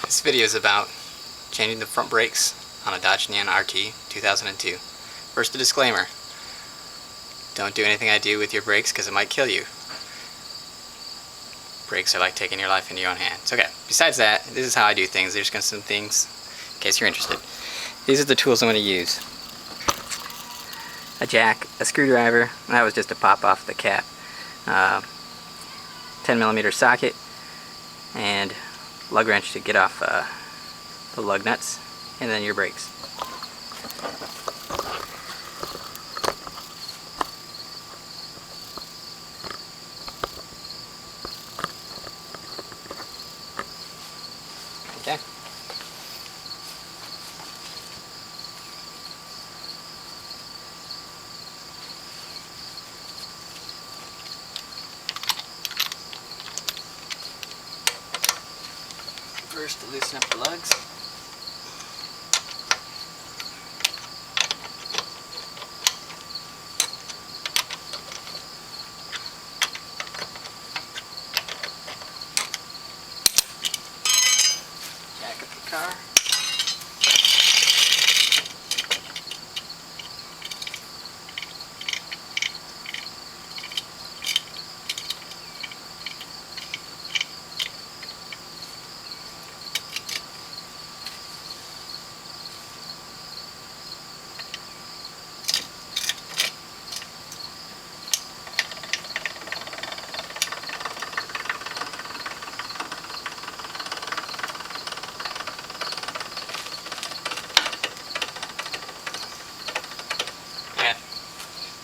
This video is about changing the front brakes on a Dodge Neon RT 2002. First, a disclaimer. Don't do anything I do with your brakes because it might kill you. Brakes are like taking your life into your own hands. Okay, besides that, this is how I do things. There's going to be some things in case you're interested. These are the tools I'm going to use. A jack, a screwdriver, that was just to pop off the cap, 10mm socket, and lug wrench to get off the lug nuts, and then your brakes. Okay. First, to loosen up the lugs. Jack up the car.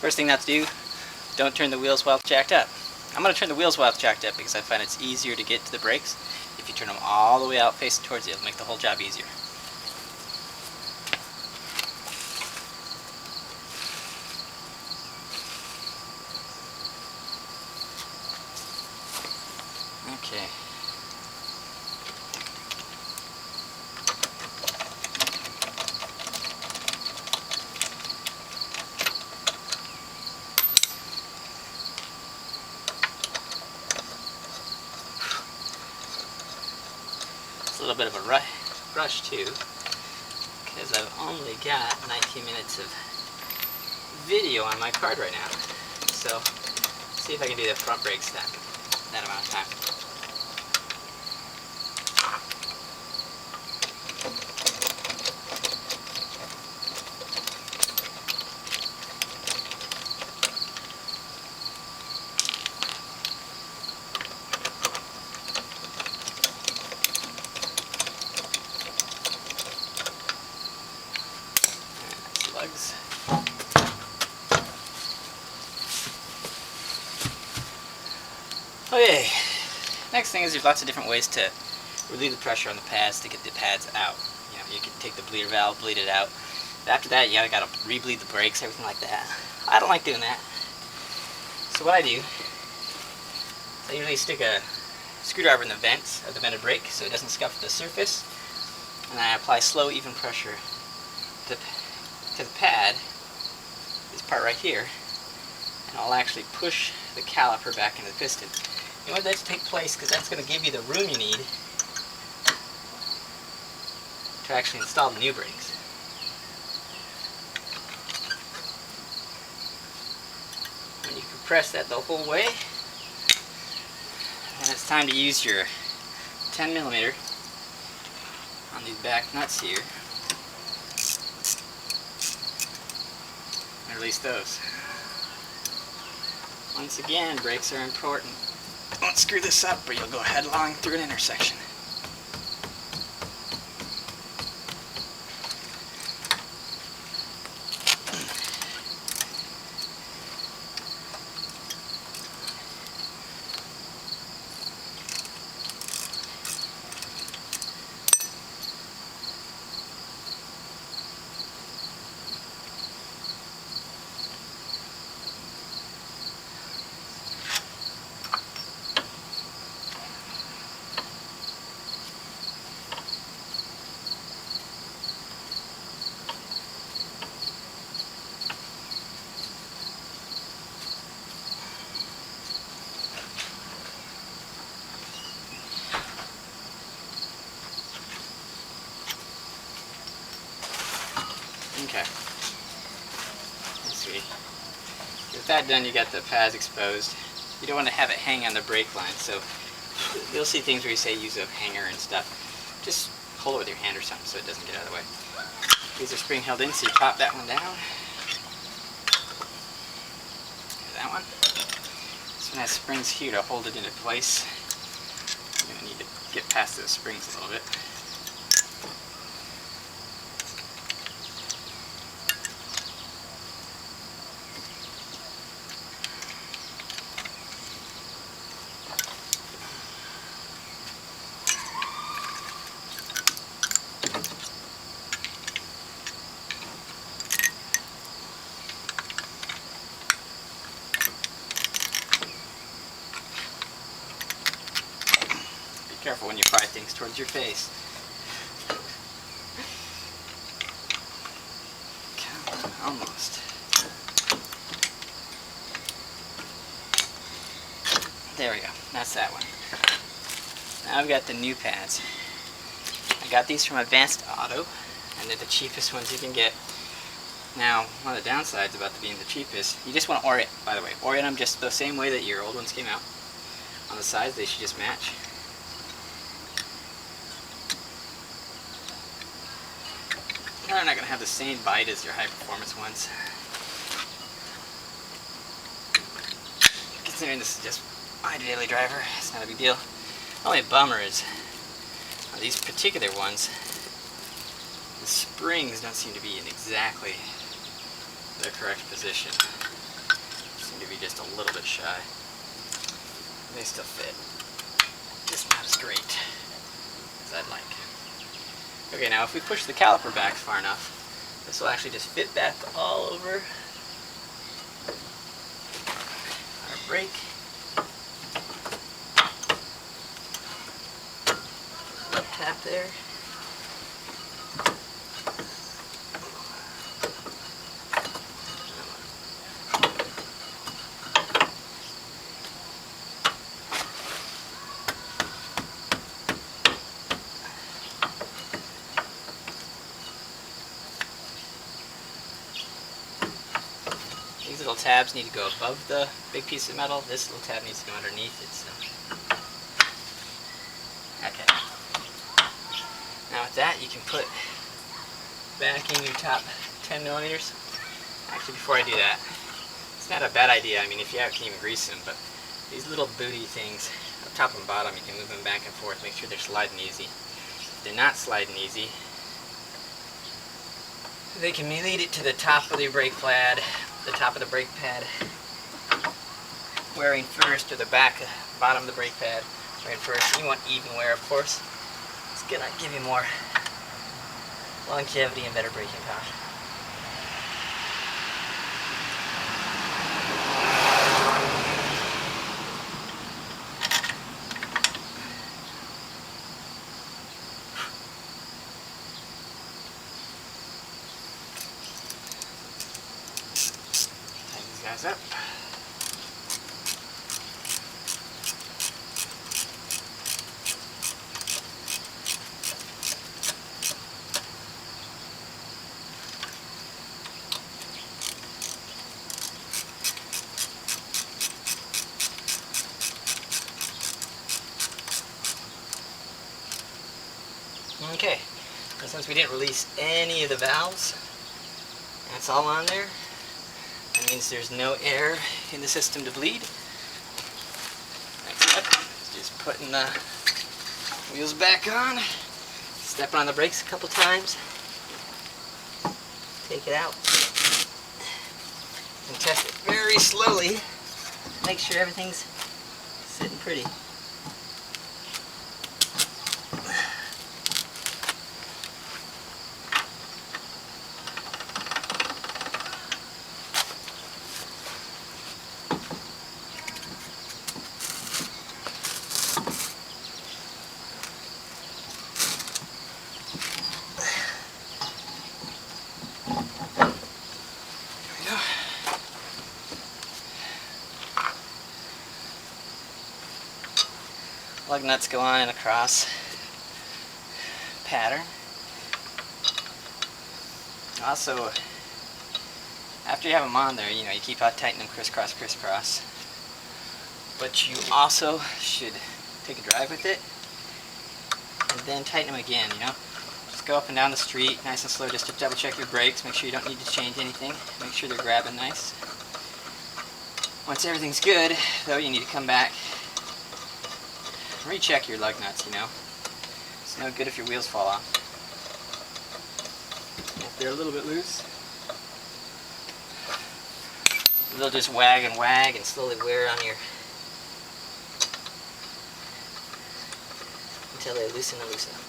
First thing not to do, don't turn the wheels while jacked up. I'm going to turn the wheels while it's jacked up because I find it's easier to get to the brakes. If you turn them all the way out facing towards you, it'll make the whole job easier. Okay. A little bit of a rush too, because I've only got 19 minutes of video on my card right now. So, see if I can do the front brake step in that amount of time. Lugs. Okay, next thing is there's lots of different ways to relieve the pressure on the pads to get the pads out. You know, you can take the bleeder valve, bleed it out. After that, you gotta re-bleed the brakes, everything like that. I don't like doing that. So what I do is I usually stick a screwdriver in the vents of the vented brake so it doesn't scuff the surface, and I apply slow, even pressure to the pad, this part right here, and I'll actually push the caliper back into the piston. You want that to take place because that's going to give you the room you need to actually install the new brakes. And you compress that the whole way, and it's time to use your 10mm on these back nuts here. Release those. Once again, brakes are important. Don't screw this up or you'll go headlong through an intersection. Okay. Sweet. With that done, you got the pads exposed. You don't want to have it hang on the brake line, so you'll see things where you say use a hanger and stuff. Just hold it with your hand or something so it doesn't get out of the way. These are spring held in, so you pop that one down. That one. This one has springs here to hold it into place. You're going to need to get past those springs a little bit. Careful when you pry things towards your face. Come on, almost. There we go. That's that one. Now I've got the new pads. I got these from Advanced Auto, and they're the cheapest ones you can get. Now, one of the downsides about being the cheapest, you just want to orient, by the way. Orient them just the same way that your old ones came out. On the sides, they should just match. They're not going to have the same bite as your high performance ones. Considering this is just my daily driver, it's not a big deal. Only bummer is these particular ones, the springs don't seem to be in exactly the correct position. They seem to be just a little bit shy. They still fit, just not as great as I'd like. Okay, now if we push the caliper back far enough, this will actually just fit back all over our brake. Little tap there. These little tabs need to go above the big piece of metal. This little tab needs to go underneath it. So. Okay. Now with that, you can put back in your top 10 millimeters. Actually, before I do that, it's not a bad idea. I mean, if you have, you can even grease them, but these little booty things, up top and bottom, you can move them back and forth, make sure they're sliding easy. If they're not sliding easy, they can lead it to the top of the brake pad, the top of the brake pad wearing first, or the back, bottom of the brake pad wearing first. You want even wear, of course. It's gonna give you more longevity and better braking power. Guys up. Okay, and since we didn't release any of the valves, that's all on there. That means there's no air in the system to bleed. Next step is just putting the wheels back on, stepping on the brakes a couple times, take it out, and test it very slowly. Make sure everything's sitting pretty. Lug nuts go on in a cross pattern. Also, after you have them on there, you know, you keep on tightening them crisscross, crisscross. But you also should take a drive with it and then tighten them again, you know. Just go up and down the street nice and slow just to double check your brakes, make sure you don't need to change anything, make sure they're grabbing nice. Once everything's good, though, you need to come back, recheck your lug nuts, you know. It's no good if your wheels fall off. If they're a little bit loose, they'll just wag and slowly wear on your, until they loosen and loosen up.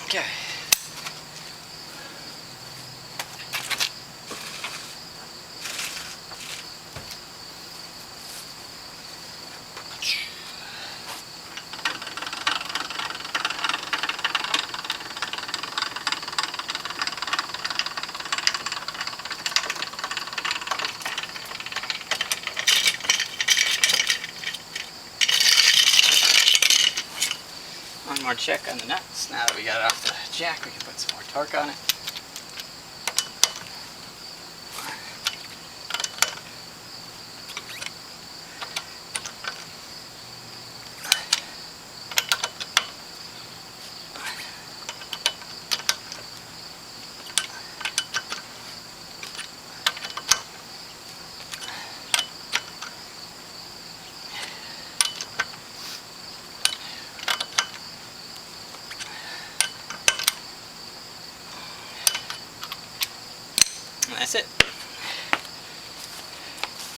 Okay. One more check on the nuts. Now that we got it off the jack, we can put some more torque on it. And that's it.